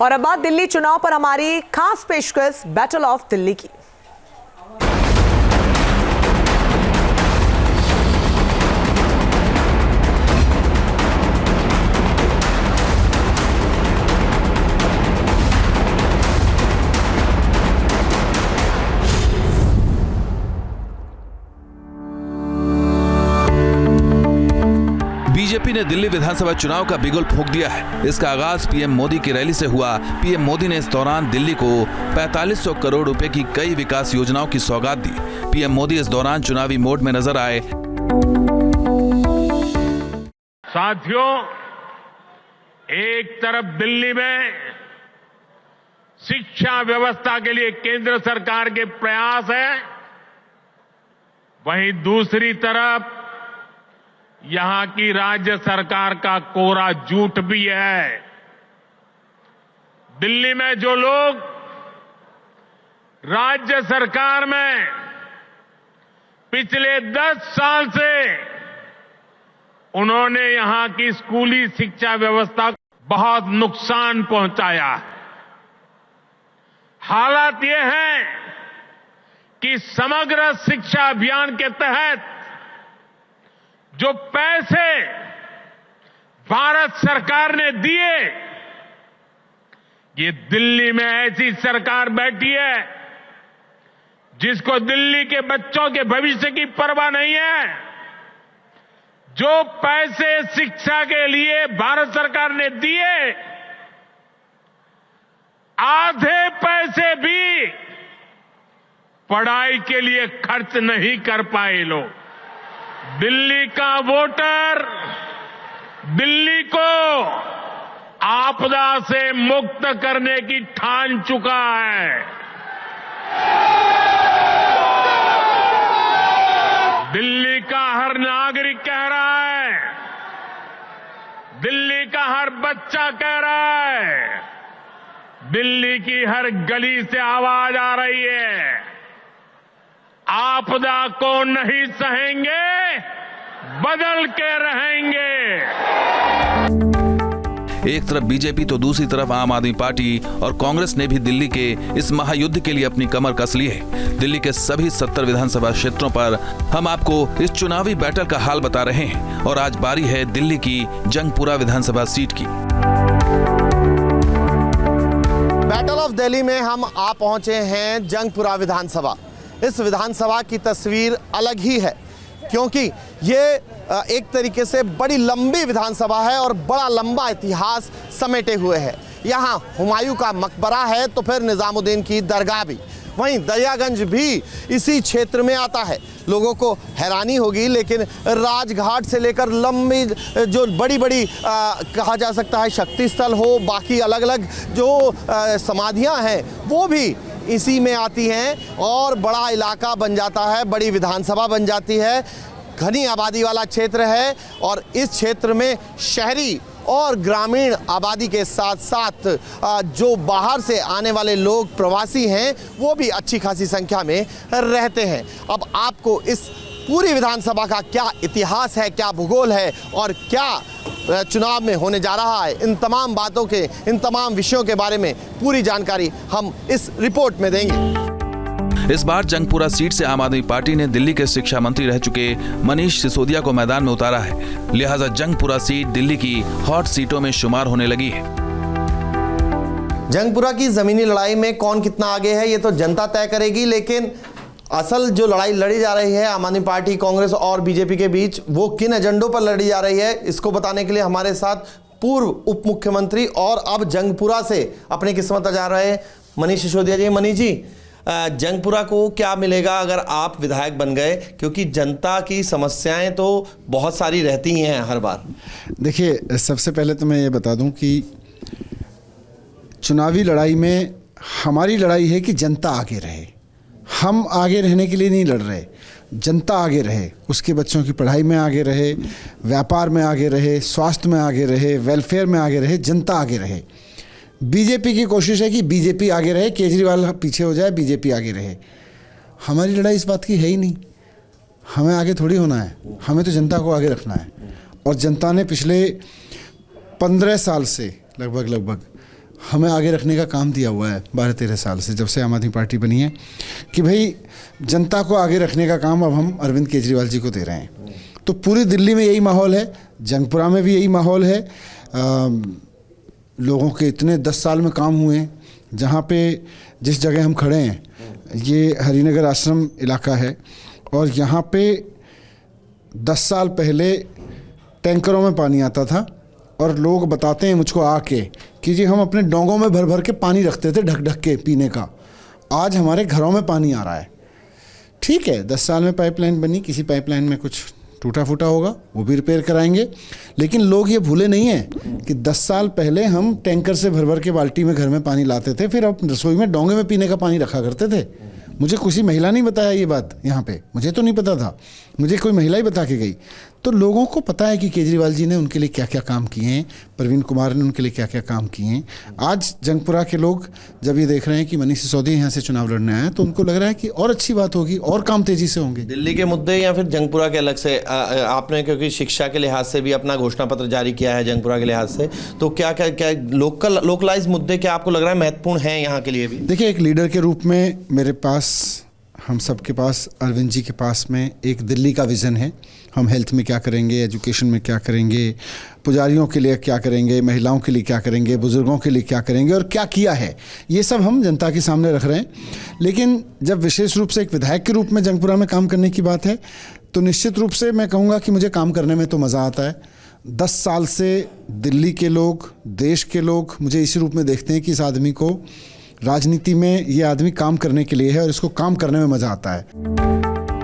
और अब बात दिल्ली चुनाव पर हमारी खास पेशकश बैटल ऑफ दिल्ली की। बीजेपी ने दिल्ली विधानसभा चुनाव का बिगुल फूंक दिया है। इसका आगाज पीएम मोदी की रैली से हुआ। पीएम मोदी ने इस दौरान दिल्ली को 4500 करोड़ रुपए की कई विकास योजनाओं की सौगात दी। पीएम मोदी इस दौरान चुनावी मोड में नजर आए। साथियों, एक तरफ दिल्ली में शिक्षा व्यवस्था के लिए केंद्र सरकार के प्रयास है, वहीं दूसरी तरफ यहां की राज्य सरकार का कोरा झूठ भी है। दिल्ली में जो लोग राज्य सरकार में पिछले 10 साल से उन्होंने यहां की स्कूली शिक्षा व्यवस्था को बहुत नुकसान पहुंचाया है। हालात ये है कि समग्र शिक्षा अभियान के तहत जो पैसे भारत सरकार ने दिए, ये दिल्ली में ऐसी सरकार बैठी है जिसको दिल्ली के बच्चों के भविष्य की परवाह नहीं है। जो पैसे शिक्षा के लिए भारत सरकार ने दिए, आधे पैसे भी पढ़ाई के लिए खर्च नहीं कर पाए लोग। दिल्ली का वोटर दिल्ली को आपदा से मुक्त करने की ठान चुका है। दिल्ली का हर नागरिक कह रहा है, दिल्ली का हर बच्चा कह रहा है, दिल्ली की हर गली से आवाज आ रही है, आपदा को नहीं सहेंगे, बदल के रहेंगे। एक तरफ बीजेपी तो दूसरी तरफ आम आदमी पार्टी और कांग्रेस ने भी दिल्ली के इस महायुद्ध के लिए अपनी कमर कस ली है। दिल्ली के सभी 70 विधानसभा क्षेत्रों पर हम आपको इस चुनावी बैटल का हाल बता रहे हैं और आज बारी है दिल्ली की जंगपुरा विधानसभा सीट की। बैटल ऑफ दिल्ली में हम आ पहुंचे हैं जंगपुरा विधानसभा। इस विधानसभा की तस्वीर अलग ही है क्योंकि ये एक तरीके से बड़ी लंबी विधानसभा है और बड़ा लंबा इतिहास समेटे हुए है। यहाँ हुमायूं का मकबरा है तो फिर निजामुद्दीन की दरगाह भी, वहीं दरियागंज भी इसी क्षेत्र में आता है। लोगों को हैरानी होगी लेकिन राजघाट से लेकर लंबी जो बड़ी बड़ी कहा जा सकता है शक्ति स्थल हो, बाकी अलग अलग जो समाधियाँ हैं वो भी इसी में आती हैं और बड़ा इलाका बन जाता है, बड़ी विधानसभा बन जाती है। घनी आबादी वाला क्षेत्र है और इस क्षेत्र में शहरी और ग्रामीण आबादी के साथ साथ जो बाहर से आने वाले लोग प्रवासी हैं वो भी अच्छी खासी संख्या में रहते हैं। अब आपको इस पूरी विधानसभा का क्या इतिहास है, क्या भूगोल है और क्या चुनाव में होने जा रहा है, इन तमाम बातों के, इन तमाम विषयों के बारे में पूरी जानकारी हम इस रिपोर्ट में देंगे। इस बार जंगपुरा सीट से आम आदमी पार्टी ने दिल्ली के शिक्षा मंत्री रह चुके मनीष सिसोदिया को मैदान में उतारा है। लिहाजा जंगपुरा सीट दिल्ली की हॉट सीटों में शुमार होने लगी है। जंगपुरा की जमीनी लड़ाई में कौन कितना आगे है ये तो जनता तय करेगी, लेकिन असल जो लड़ाई लड़ी जा रही है आम आदमी पार्टी, कांग्रेस और बीजेपी के बीच, वो किन एजेंडों पर लड़ी जा रही है, इसको बताने के लिए हमारे साथ पूर्व उप मुख्यमंत्री और अब जंगपुरा से अपनी किस्मत आजमा रहे मनीष सिसोदिया जी। मनीष जी, जंगपुरा को क्या मिलेगा अगर आप विधायक बन गए, क्योंकि जनता की समस्याएं तो बहुत सारी रहती ही हैं हर बार। देखिए, सबसे पहले तो मैं ये बता दूं कि चुनावी लड़ाई में हमारी लड़ाई है कि जनता आगे रहे। हम आगे रहने के लिए नहीं लड़ रहे, जनता आगे रहे, उसके बच्चों की पढ़ाई में आगे रहे, व्यापार में आगे रहे, स्वास्थ्य में आगे रहे, वेलफेयर में आगे रहे, जनता आगे रहे। बीजेपी की कोशिश है कि बीजेपी आगे रहे, केजरीवाल पीछे हो जाए, बीजेपी आगे रहे। हमारी लड़ाई इस बात की है ही नहीं। हमें आगे थोड़ी होना है, हमें तो जनता को आगे रखना है। और जनता ने पिछले 15 साल से लगभग हमें आगे रखने का काम दिया हुआ है 12-13 साल से, जब से आम आदमी पार्टी बनी है, कि भाई जनता को आगे रखने का काम अब हम अरविंद केजरीवाल जी को दे रहे हैं। तो पूरी दिल्ली में यही माहौल है, जंगपुरा में भी यही माहौल है। लोगों के इतने 10 साल में काम हुए हैं। जहाँ पे जिस जगह हम खड़े हैं ये हरिनगर आश्रम इलाका है, और यहाँ पे 10 साल पहले टैंकरों में पानी आता था, और लोग बताते हैं मुझको आके कि जी हम अपने डोंगों में भर भर के पानी रखते थे ढक ढक के पीने का। आज हमारे घरों में पानी आ रहा है। ठीक है, 10 साल में पाइपलाइन बनी, किसी पाइपलाइन में कुछ टूटा फूटा होगा, वो भी रिपेयर कराएंगे। लेकिन लोग ये भूले नहीं हैं कि 10 साल पहले हम टैंकर से भर भर के बाल्टी में घर में पानी लाते थे, फिर अब रसोई में डोंगे में पीने का पानी रखा करते थे। मुझे किसी महिला नहीं बताया ये बात यहाँ पे, मुझे तो नहीं पता था, मुझे कोई महिला ही बता के गई। तो लोगों को पता है कि केजरीवाल जी ने उनके लिए क्या क्या काम किए हैं, प्रवीण कुमार ने उनके लिए क्या क्या काम किए हैं। आज जंगपुरा के लोग जब ये देख रहे हैं कि मनीष सिसोदिया यहाँ से चुनाव लड़ने आए हैं, तो उनको लग रहा है कि और अच्छी बात होगी, और काम तेजी से होंगे। दिल्ली के मुद्दे या फिर जंगपुरा के अलग से आपने, क्योंकि शिक्षा के लिहाज से भी अपना घोषणा पत्र जारी किया है जंगपुरा के लिहाज से, तो क्या क्या क्या लोकलाइज मुद्दे क्या आपको लग रहा है महत्वपूर्ण है यहाँ के लिए भी? देखिए, एक लीडर के रूप में मेरे पास, हम सब के पास, अरविंद जी के पास में एक दिल्ली का विज़न है। हम हेल्थ में क्या करेंगे, एजुकेशन में क्या करेंगे, पुजारियों के लिए क्या करेंगे, महिलाओं के लिए क्या करेंगे, बुज़ुर्गों के लिए क्या करेंगे, और क्या किया है, ये सब हम जनता के सामने रख रहे हैं। लेकिन जब विशेष रूप से एक विधायक के रूप में जंगपुरा में काम करने की बात है, तो निश्चित रूप से मैं कहूँगा कि मुझे काम करने में तो मज़ा आता है। 10 साल से दिल्ली के लोग, देश के लोग मुझे इसी रूप में देखते हैं कि इस आदमी को, राजनीति में ये आदमी काम करने के लिए है, और इसको काम करने में मजा आता है।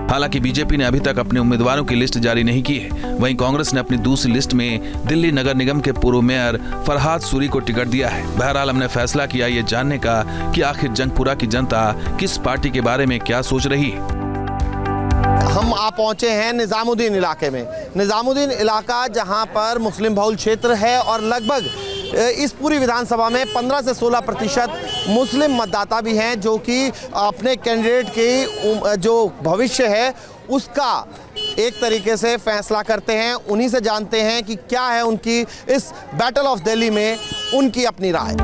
हालांकि बीजेपी ने अभी तक अपने उम्मीदवारों की लिस्ट जारी नहीं की है। वहीं कांग्रेस ने अपनी दूसरी लिस्ट में दिल्ली नगर निगम के पूर्व मेयर फरहाद सूरी को टिकट दिया है। बहरहाल हमने फैसला किया ये जानने का कि आखिर जंगपुरा की जनता किस पार्टी के बारे में क्या सोच रही है। हम आप पहुंचे हैं निजामुद्दीन इलाके में। निजामुद्दीन इलाका जहां पर मुस्लिम बहुल क्षेत्र है, और लगभग इस पूरी विधानसभा में 15 से 16% मुस्लिम मतदाता भी हैं, जो कि अपने कैंडिडेट की जो भविष्य है उसका एक तरीके से फैसला करते हैं। उन्हीं से जानते हैं कि क्या है उनकी इस बैटल ऑफ दिल्ली में उनकी अपनी राय।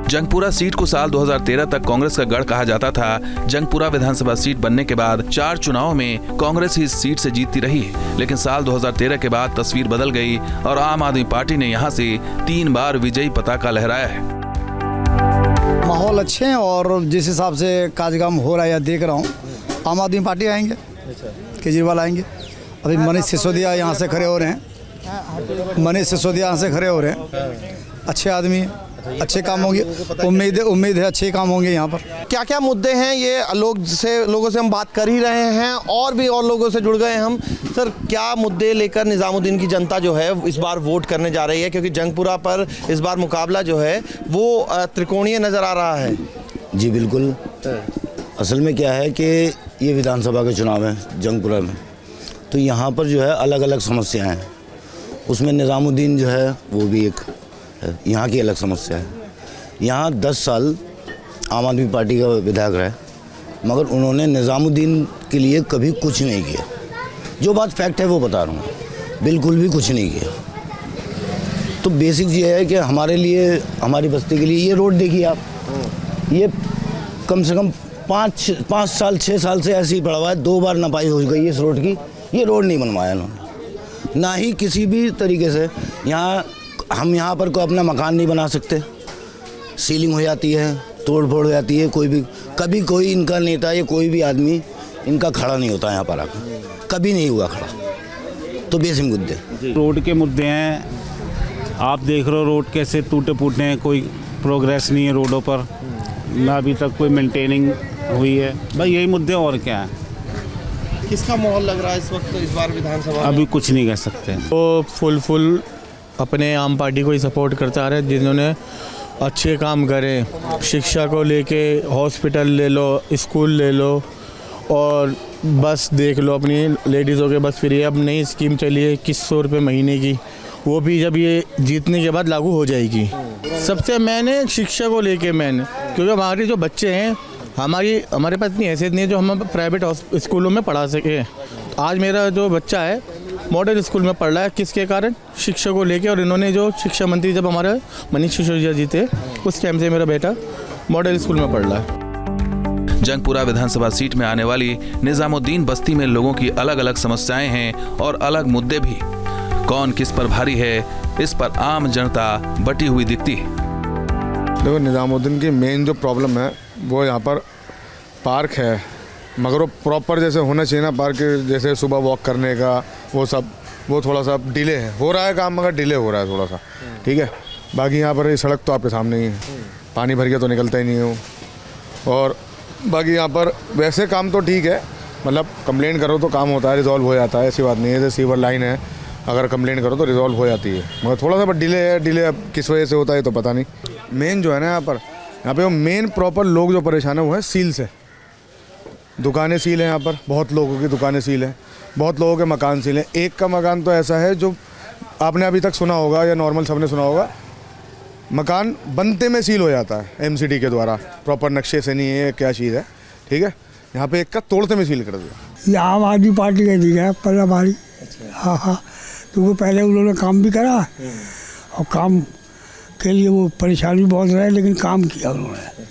जंगपुरा सीट को साल 2013 तक कांग्रेस का गढ़ कहा जाता था। जंगपुरा विधानसभा सीट बनने के बाद 4 चुनावों में कांग्रेस ही इस सीट से जीतती रही, लेकिन साल 2013 के बाद तस्वीर बदल गई और आम आदमी पार्टी ने यहां से 3 बार विजयी पताका लहराया है। माहौल अच्छे हैं, और जिस हिसाब से कार्यक्रम हो रहा है या देख रहा हूँ, आम आदमी पार्टी आएंगे, केजरीवाल आएंगे। अभी मनीष सिसोदिया यहाँ से खड़े हो रहे हैं, मनीष सिसोदिया यहाँ से खड़े हो रहे हैं। अच्छे आदमी, अच्छे काम होंगे, उम्मीद है अच्छे काम होंगे यहाँ पर। क्या क्या मुद्दे हैं ये लोगों से हम बात कर ही रहे हैं, और भी और लोगों से जुड़ गए हम। सर, क्या मुद्दे लेकर निजामुद्दीन की जनता जो है इस बार वोट करने जा रही है, क्योंकि जंगपुरा पर इस बार मुकाबला जो है वो त्रिकोणीय नज़र आ रहा है? जी बिल्कुल। असल में क्या है कि ये विधानसभा के चुनाव है जंगपुरा में, तो यहाँ पर जो है अलग अलग समस्याएं हैं। उसमें निजामुद्दीन जो है वो भी एक यहाँ की अलग समस्या है। यहाँ 10 साल आम आदमी पार्टी का विधायक रहे, मगर उन्होंने निजामुद्दीन के लिए कभी कुछ नहीं किया। जो बात फैक्ट है वो बता रहा हूँ, बिल्कुल भी कुछ नहीं किया। तो बेसिक ये है कि हमारे लिए, हमारी बस्ती के लिए ये रोड देखिए आप, ये कम से कम 5 साल 6 साल से ऐसे ही पड़ा हुआ है। 2 बार नपाई हो गई इस रोड की, ये रोड नहीं बनवाया उन्होंने। ना ही किसी भी तरीके से हम यहाँ पर कोई अपना मकान नहीं बना सकते, सीलिंग हो जाती है, तोड़ फोड़ हो जाती है। कभी कोई इनका नेता या कोई भी आदमी इनका खड़ा नहीं होता यहाँ पर आकर, कभी नहीं हुआ खड़ा। तो बेसिक मुद्दे, रोड के मुद्दे हैं। आप देख रहे हो रोड कैसे टूटे फूटे हैं, कोई प्रोग्रेस नहीं है रोडों पर, ना अभी तक कोई मेंटेनिंग हुई है। भाई यही मुद्दे, और क्या है। किसका माहौल लग रहा है इस वक्त इस बार विधानसभा? अभी कुछ नहीं कह सकते। तो फुल अपने आम पार्टी को ही सपोर्ट करता आ रहे हैं, जिन्होंने अच्छे काम करे। शिक्षा को लेके हॉस्पिटल ले लो, स्कूल ले लो, और बस देख लो, अपनी लेडीज़ों के बस फ्री है। अब नई स्कीम चली है 2100 रुपये महीने की, वो भी जब ये जीतने के बाद लागू हो जाएगी। सबसे मेन है शिक्षा को लेके मेन, क्योंकि हमारे जो बच्चे हैं, हमारे पास इतनी हैसियत नहीं है जो हम प्राइवेट स्कूलों में पढ़ा सकें। आज मेरा जो बच्चा है मॉडल स्कूल में पढ़ रहा है। किसके कारण? शिक्षा को लेके। और इन्होंने जो शिक्षा मंत्री जब हमारे मनीष सिसोदिया जी थे, उस टाइम से मेरा बेटा मॉडल स्कूल में पढ़ रहा है। जंगपुरा विधानसभा सीट में आने वाली निजामुद्दीन बस्ती में लोगों की अलग अलग समस्याएं हैं और अलग मुद्दे भी। कौन किस पर भारी है, इस पर आम जनता बटी हुई दिखती है। देखो, निजामुद्दीन की मेन जो प्रॉब्लम है वो यहाँ पर पार्क है, मगर वो प्रॉपर जैसे होना चाहिए ना पार्क, जैसे सुबह वॉक करने का वो थोड़ा सा डिले है, हो रहा है काम मगर डिले हो रहा है थोड़ा सा, ठीक है। बाकी यहाँ पर ये सड़क तो आपके सामने ही है, पानी भर के तो निकलता ही नहीं है वो। और बाकी यहाँ पर वैसे काम तो ठीक है, मतलब कंप्लेंट करो तो काम होता है, रिजॉल्व हो जाता है, ऐसी बात नहीं है। जैसे सीवर लाइन है, अगर कंप्लेंट करो तो रिजॉल्व हो जाती है, मगर थोड़ा सा डिले है। डिले अब किस वजह से होता है तो पता नहीं। मेन जो है ना यहाँ पे वो मेन प्रॉपर लोग जो परेशान है वो है सील से। दुकानें सील हैं यहाँ पर, बहुत लोगों की दुकानें सील हैं, बहुत लोगों के मकान सील हैं। एक का मकान तो ऐसा है जो आपने अभी तक सुना होगा या नॉर्मल सबने सुना होगा, मकान बनते में सील हो जाता है एमसीडी के द्वारा, प्रॉपर नक्शे से नहीं है, क्या चीज़ है, ठीक है। यहाँ पे एक का तोड़ते में सील कर दिया। ये आम आदमी पार्टी का दी है पल्ला भारी। हाँ हाँ, तो पहले उन्होंने काम भी करा और काम के लिए वो परेशानी बहुत रहे, लेकिन काम किया उन्होंने,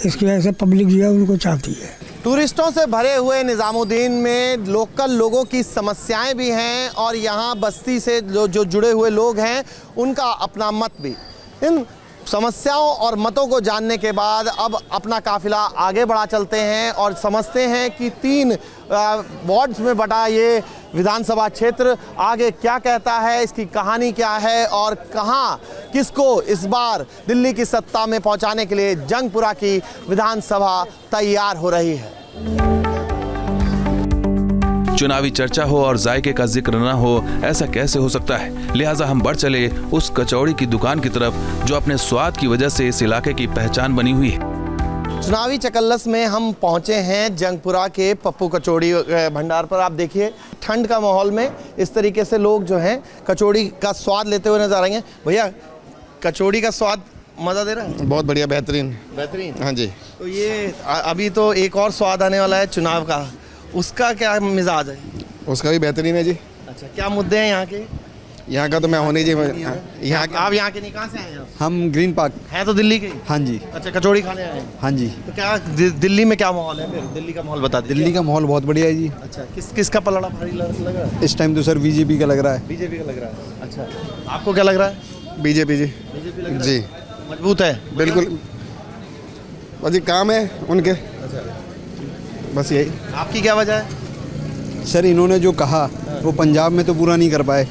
इसकी वजह से पब्लिक जो है उनको चाहती है। टूरिस्टों से भरे हुए निजामुद्दीन में लोकल लोगों की समस्याएं भी हैं और यहाँ बस्ती से जो जुड़े हुए लोग हैं उनका अपना मत भी। इन समस्याओं और मतों को जानने के बाद अब अपना काफिला आगे बढ़ा चलते हैं और समझते हैं कि 3 वार्ड्स में बटा ये विधानसभा क्षेत्र आगे क्या कहता है, इसकी कहानी क्या है और कहां किसको इस बार दिल्ली की सत्ता में पहुंचाने के लिए जंगपुरा की विधानसभा तैयार हो रही है। चुनावी चर्चा हो और जायके का जिक्र न हो, ऐसा कैसे हो सकता है। लिहाजा हम बढ़ चले उस कचौड़ी की दुकान की तरफ जो अपने स्वाद की वजह से इस इलाके की पहचान बनी हुई है। चुनावी चकल्लस में हम पहुंचे हैं जंगपुरा के पप्पू कचौड़ी भंडार पर। आप देखिए ठंड का माहौल में इस तरीके से लोग जो हैं कचौड़ी का स्वाद लेते हुए नजर आ रहे हैं। भैया, कचौड़ी का स्वाद मज़ा दे रहा है? बहुत बढ़िया, बेहतरीन। बेहतरीन, हाँ जी। तो ये अभी तो एक और स्वाद आने वाला है चुनाव का, उसका क्या मिजाज है? उसका भी बेहतरीन है जी। अच्छा, क्या मुद्दे हैं यहाँ के? यहाँ का तो मैं होने जी, यहाँ आप यहाँ के नहीं, कहाँ से आए हैं? हम ग्रीन पार्क हैं तो दिल्ली के? हाँ जी। अच्छा, कचौड़ी खाने आए हैं? हाँ जी। तो क्या दिल्ली में क्या माहौल है फिर? दिल्ली का माहौल बता दीजिए। दिल्ली का माहौल बहुत बढ़िया है जी। अच्छा, किसका पलड़ा भारी लग रहा है इस टाइम? तो सर बीजेपी का लग रहा है। बीजेपी का लग रहा है। अच्छा, आपको क्या लग रहा है? बीजेपी जी। बीजेपी लग रहा है? जी, मजबूत है बिल्कुल। बस ये काम है उनके। अच्छा, बस यही। आपकी क्या वजह है? सर इन्होंने जो कहा वो पंजाब में तो पूरा नहीं कर पाए,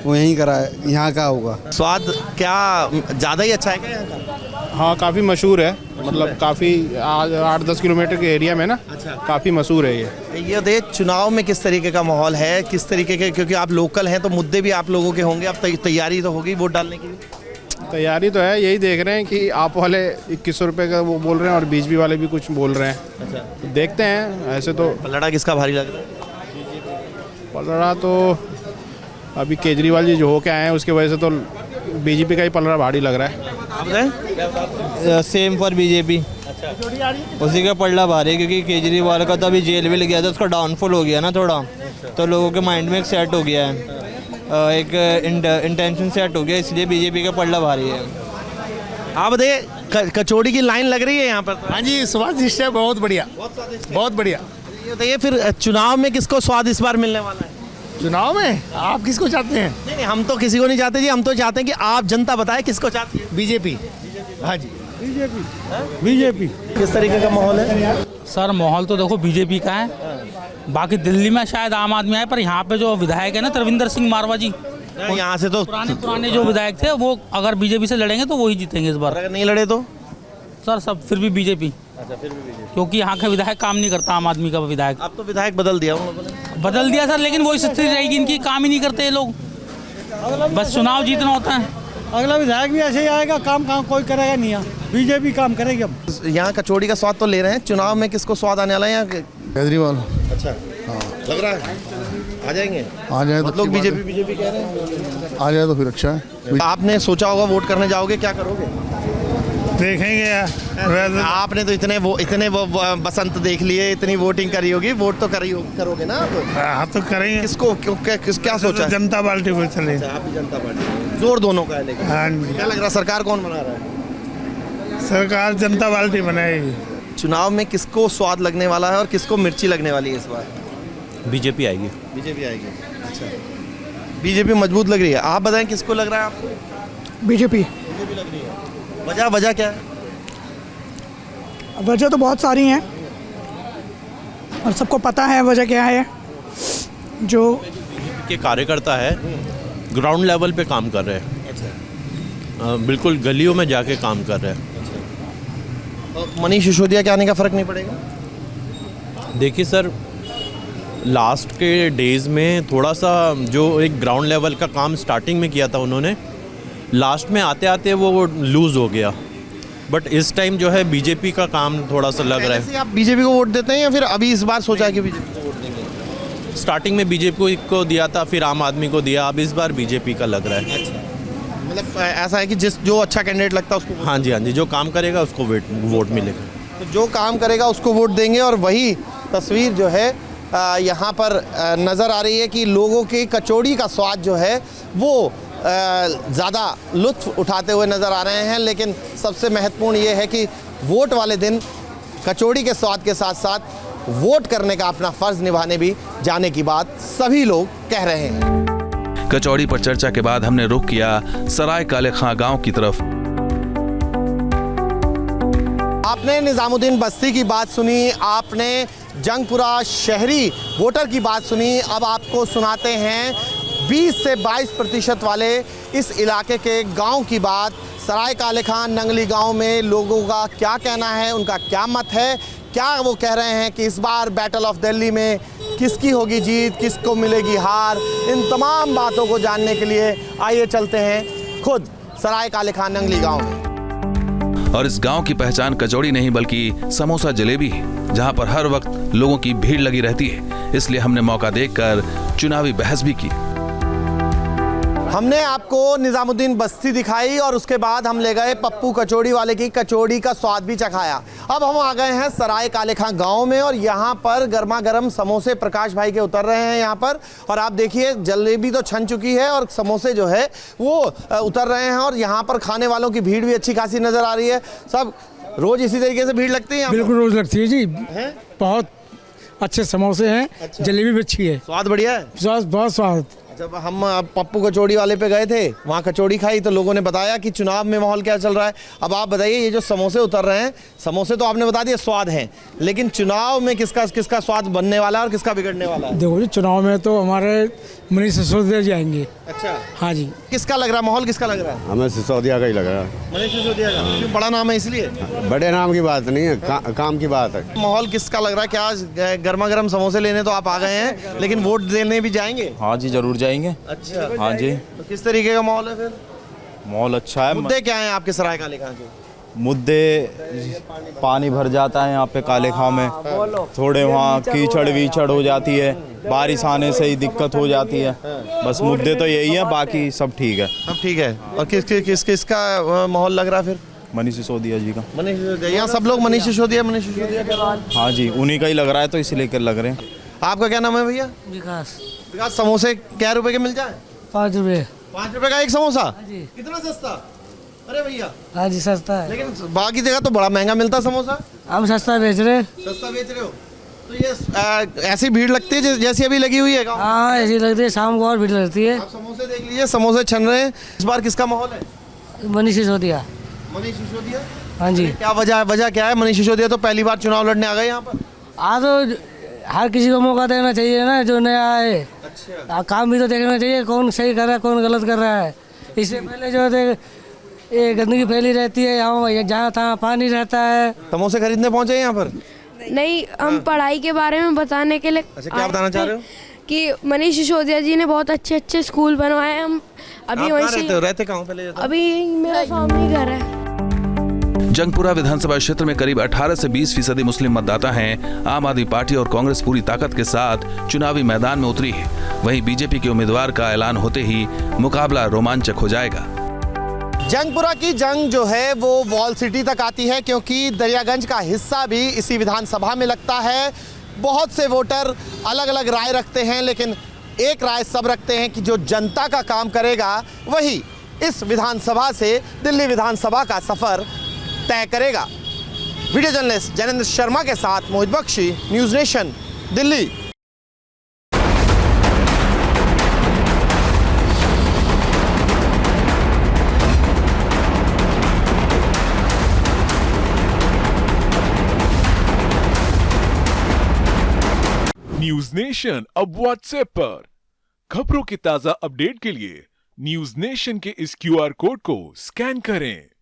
वो यहीं करा है, यहाँ का होगा। स्वाद क्या ज़्यादा ही अच्छा है क्या यहाँ का? हाँ, काफ़ी मशहूर है, मतलब काफ़ी 8-10 किलोमीटर के एरिया में ना। अच्छा, काफ़ी मशहूर है ये दे चुनाव में किस तरीके का माहौल है, किस तरीके के, क्योंकि आप लोकल हैं तो मुद्दे भी आप लोगों के होंगे, अब तैयारी तो होगी वोट डालने की भी? तैयारी तो है, यही देख रहे हैं कि आप वाले 2100 रुपये का वो बोल रहे हैं और बीजेपी वाले भी कुछ बोल रहे हैं। अच्छा, तो देखते हैं। ऐसे तो पलड़ा किसका भारी लग रहा है? पलड़ा तो अभी केजरीवाल जी जो होके आए हैं उसकी वजह से तो बीजेपी का ही पलड़ा भारी लग रहा है। Same for BJP. उसी का पलड़ा भारी है क्योंकि केजरीवाल का तो अभी जेल भी लग गया था, उसका डाउनफॉल हो गया ना थोड़ा, तो लोगों के माइंड में एक सेट हो गया है, एक इंटेंशन सेट हो गया, इसलिए बीजेपी का पलड़ा भारी है। आप बताइए, कचौड़ी की लाइन लग रही है यहाँ पर? हाँ जी, स्वादिष्ट है, बहुत बढ़िया, बहुत बढ़िया। ये बताइए फिर चुनाव में किसको स्वाद इस बार मिलने वाला है? चुनाव में आप किसको चाहते हैं? नहीं, हम तो किसी को नहीं चाहते जी, हम तो चाहते हैं कि आप जनता बताए किसको चाहती है। बीजेपी। हाँ जी, बीजेपी। किस तरीके का माहौल है? सर माहौल तो देखो बीजेपी का है, बाकी दिल्ली में शायद आम आदमी आए, पर यहाँ पे जो विधायक है ना तरविंदर सिंह मारवा जी, यहाँ से तो पुराने जो विधायक थे वो अगर बीजेपी से लड़ेंगे तो वही जीतेंगे इस बार। अगर नहीं लड़े तो सर सब फिर भी बीजेपी। अच्छा, फिर भी बीजेपी, क्योंकि यहाँ का विधायक काम नहीं करता, आम आदमी का विधायक। अब तो विधायक बदल दिया उन लोगों ने। बदल दिया सर, लेकिन वही स्थिति रहेगी इनकी, काम ही नहीं करते ये लोग, बस चुनाव जीतना होता है। अगला विधायक भी ऐसे ही आएगा, काम कोई करेगा नहीं, बीजेपी काम करेगी। अब यहाँ कचौड़ी का स्वाद तो ले रहे हैं, चुनाव में किसको स्वाद आने वाला है यहाँ? केजरीवाल। अच्छा, हाँ, लग रहा है आ जाएंगे। आ जाए तो लोग बीजेपी कह रहे हैं, आ जाए तो फिर अच्छा है। आपने सोचा होगा वोट करने जाओगे, क्या करोगे? देखेंगे। आपने तो इतने बसंत देख लिए, इतनी वोटिंग करी होगी, वोट तो करोगे ना आप? हाँ तो करेंगे। किसको क्या सोचा है? जनता पार्टी को चले। आप भी जनता पार्टी, जोर दोनों का है। लेकिन हाँ जी। क्या लग रहा है सरकार कौन बना रहा है? सरकार जनता पार्टी बनाएगी। चुनाव में किसको स्वाद लगने वाला है और किसको मिर्ची लगने वाली है इस बार? बीजेपी आएगी। बीजेपी आएगी। अच्छा, बीजेपी मजबूत लग रही है। आप बताएं किसको लग रहा है आपको? बीजेपी लग रही है। वजह क्या है? वजह तो बहुत सारी हैं और सबको पता है वजह क्या है। जो के कार्यकर्ता है ग्राउंड लेवल पे काम कर रहे हैं, बिल्कुल गलियों में जाके काम कर रहे हैं। मनीष सिसोदिया के आने का फर्क नहीं पड़ेगा? देखिए सर, लास्ट के डेज़ में थोड़ा सा जो एक ग्राउंड लेवल का काम स्टार्टिंग में किया था उन्होंने, लास्ट में आते आते वो लूज़ हो गया। बट इस टाइम जो है बीजेपी का काम थोड़ा सा लग रहा है। आप बीजेपी को वोट देते हैं या फिर अभी इस बार सोचा है कि बीजेपी को वोट देंगे? स्टार्टिंग में बीजेपी को दिया था, फिर आम आदमी को दिया, अब इस बार बीजेपी का लग रहा है। अच्छा, मतलब ऐसा है कि जो अच्छा कैंडिडेट लगता है उसको? हाँ जी, हाँ जी, जो काम करेगा उसको वोट मिलेगा। तो जो काम करेगा उसको वोट देंगे। और वही तस्वीर जो है यहाँ पर नज़र आ रही है कि लोगों की कचौड़ी का स्वाद जो है वो ज़्यादा लुत्फ़ उठाते हुए नज़र आ रहे हैं। लेकिन सबसे महत्वपूर्ण ये है कि वोट वाले दिन कचौड़ी के स्वाद के साथ साथ वोट करने का अपना फ़र्ज़ निभाने भी जाने की बात सभी लोग कह रहे हैं। कचौड़ी पर चर्चा के बाद हमने रुख किया सराय काले खां गांव की तरफ। आपने निजामुद्दीन बस्ती की बात सुनी, आपने जंगपुरा शहरी वोटर की बात सुनी। अब आपको सुनाते हैं 20 से 22% वाले इस इलाके के गांव की बात। सराय काले खां नंगली गांव में लोगों का क्या कहना है, उनका क्या मत है, क्या वो कह रहे हैं कि इस बार बैटल ऑफ दिल्ली में किसकी होगी जीत, किसको मिलेगी हार। इन तमाम बातों को जानने के लिए आइए चलते हैं खुद सराय काले खां नंगली गांव में। और इस गांव की पहचान कचौड़ी नहीं बल्कि समोसा जलेबी है, जहां पर हर वक्त लोगों की भीड़ लगी रहती है। इसलिए हमने मौका देखकर चुनावी बहस भी की। हमने आपको निजामुद्दीन बस्ती दिखाई और उसके बाद हम ले गए पप्पू कचौड़ी वाले की कचौड़ी का स्वाद भी चखाया। अब हम आ गए हैं सराय काले खां गांव में और यहाँ पर गर्मा गर्म समोसे प्रकाश भाई के उतर रहे हैं यहाँ पर। और आप देखिए जलेबी तो छन चुकी है और समोसे जो है वो उतर रहे हैं और यहाँ पर खाने वालों की भीड़ भी अच्छी खासी नजर आ रही है। सब रोज इसी तरीके से भीड़ लगती है? बिल्कुल रोज लगती है जी। बहुत अच्छे समोसे हैं। अच्छा। जलेबी भी अच्छी है। स्वाद बढ़िया है? स्वाद बहुत स्वाद। जब हम पप्पू कचौड़ी वाले पे गए थे, वहाँ कचौड़ी खाई तो लोगों ने बताया कि चुनाव में माहौल क्या चल रहा है। अब आप बताइए, ये जो समोसे उतर रहे हैं, समोसे तो आपने बता दिया स्वाद हैं, लेकिन चुनाव में किसका स्वाद बनने वाला है और किसका बिगड़ने वाला है? देखो जी, चुनाव में तो हमारे मनीष सिसोदिया जाएंगे। अच्छा, हाँ जी। किसका लग रहा है माहौल, किसका लग रहा है? हमें सिसोदिया का ही लग रहा है। मनीष सिसोदिया का? क्यों, बड़ा नाम है इसलिए? बड़े नाम की बात नहीं है, काम की बात है। माहौल किसका लग रहा है? क्या गर्मा गर्म समोसे लेने तो आप आ गए हैं, लेकिन वोट देने भी जाएंगे? हाँ जी, जरूर जाएंगे। अच्छा, हाँ जी। तो किस तरीके का माहौल है फिर? माहौल अच्छा है। मुद्दे क्या हैं आपके सराय काले खां के? मुद्दे, पानी भर जाता है यहाँ पे काले खां में, थोड़े वहाँ कीचड़ वीचड़ हो जाती है, बारिश आने से ही दिक्कत हो जाती है। बस मुद्दे तो यही है, बाकी सब ठीक है। सब ठीक है। और किसका माहौल लग रहा है फिर? मनीष सिसोदिया जी का। मनीष सिसोदिया, यहाँ सब लोग मनीष सिसोदिया हाँ जी, उन्हीं का ही लग रहा है, तो इसलिए कर लग रहे हैं। आपका क्या नाम है भैया? विकास। विकास, समोसे क्या रुपए के मिल जाए? 5 रुपये। 5 रुपए का एक समोसा? जी। कितना सस्ता? अरे भैया, हाँ जी, सस्ता है। लेकिन बाकी जगह तो बड़ा महंगा मिलता समोसा। हम सस्ता बेच रहे। सस्ता बेच रहे हो तो ये ऐसी भीड़ लगती है जैसी अभी लगी हुई है? हाँ, ऐसी लगती है, शाम को और भीड़ लगती है। आप समोसे देख लीजिए, समोसे छन रहे हैं। इस बार किसका माहौल है? मनीष सिसोदिया। मनीष सिसोदिया? हाँ जी। क्या वजह क्या है? मनीष सिसोदिया तो पहली बार चुनाव लड़ने आ गए यहाँ पर। तो हर किसी को मौका देना चाहिए ना, जो नया है। अच्छा, काम भी तो देखना चाहिए, कौन सही कर रहा है, कौन गलत कर रहा है। इससे पहले जो है ये गंदगी फैली रहती है यहाँ, जहाँ तहाँ पानी रहता है। समोसे खरीदने पहुँचे यहाँ पर? नहीं, हम पढ़ाई के बारे में बताने के लिए। अच्छा, क्या बताना चाह रहे हो? कि मनीष सिसोदिया जी ने बहुत अच्छे स्कूल बनवाए। हम अभी वहीं से रहते कहाँ पहले? अभी मेरा सामने ही घर है। जंगपुरा विधानसभा क्षेत्र में करीब 18 से 20% मुस्लिम मतदाता हैं। आम आदमी पार्टी और कांग्रेस पूरी ताकत के साथ चुनावी मैदान में उतरी है। वहीं बीजेपी के उम्मीदवार का ऐलान होते ही मुकाबला रोमांचक हो जाएगा। जंगपुरा की जंग जो है वो वॉल सिटी तक आती है, क्योंकि दरियागंज का हिस्सा भी इसी विधानसभा में लगता है। बहुत से वोटर अलग अलग राय रखते हैं, लेकिन एक राय सब रखते हैं कि जो जनता का काम करेगा वही इस विधानसभा से दिल्ली विधानसभा का सफर तय करेगा। वीडियो जर्नलिस्ट जैनेंद्र शर्मा के साथ Mohit Bakshi, news nation, Delhi. News nation अब व्हाट्सएप पर खबरों की ताजा अपडेट के लिए न्यूज नेशन के इस QR कोड को स्कैन करें।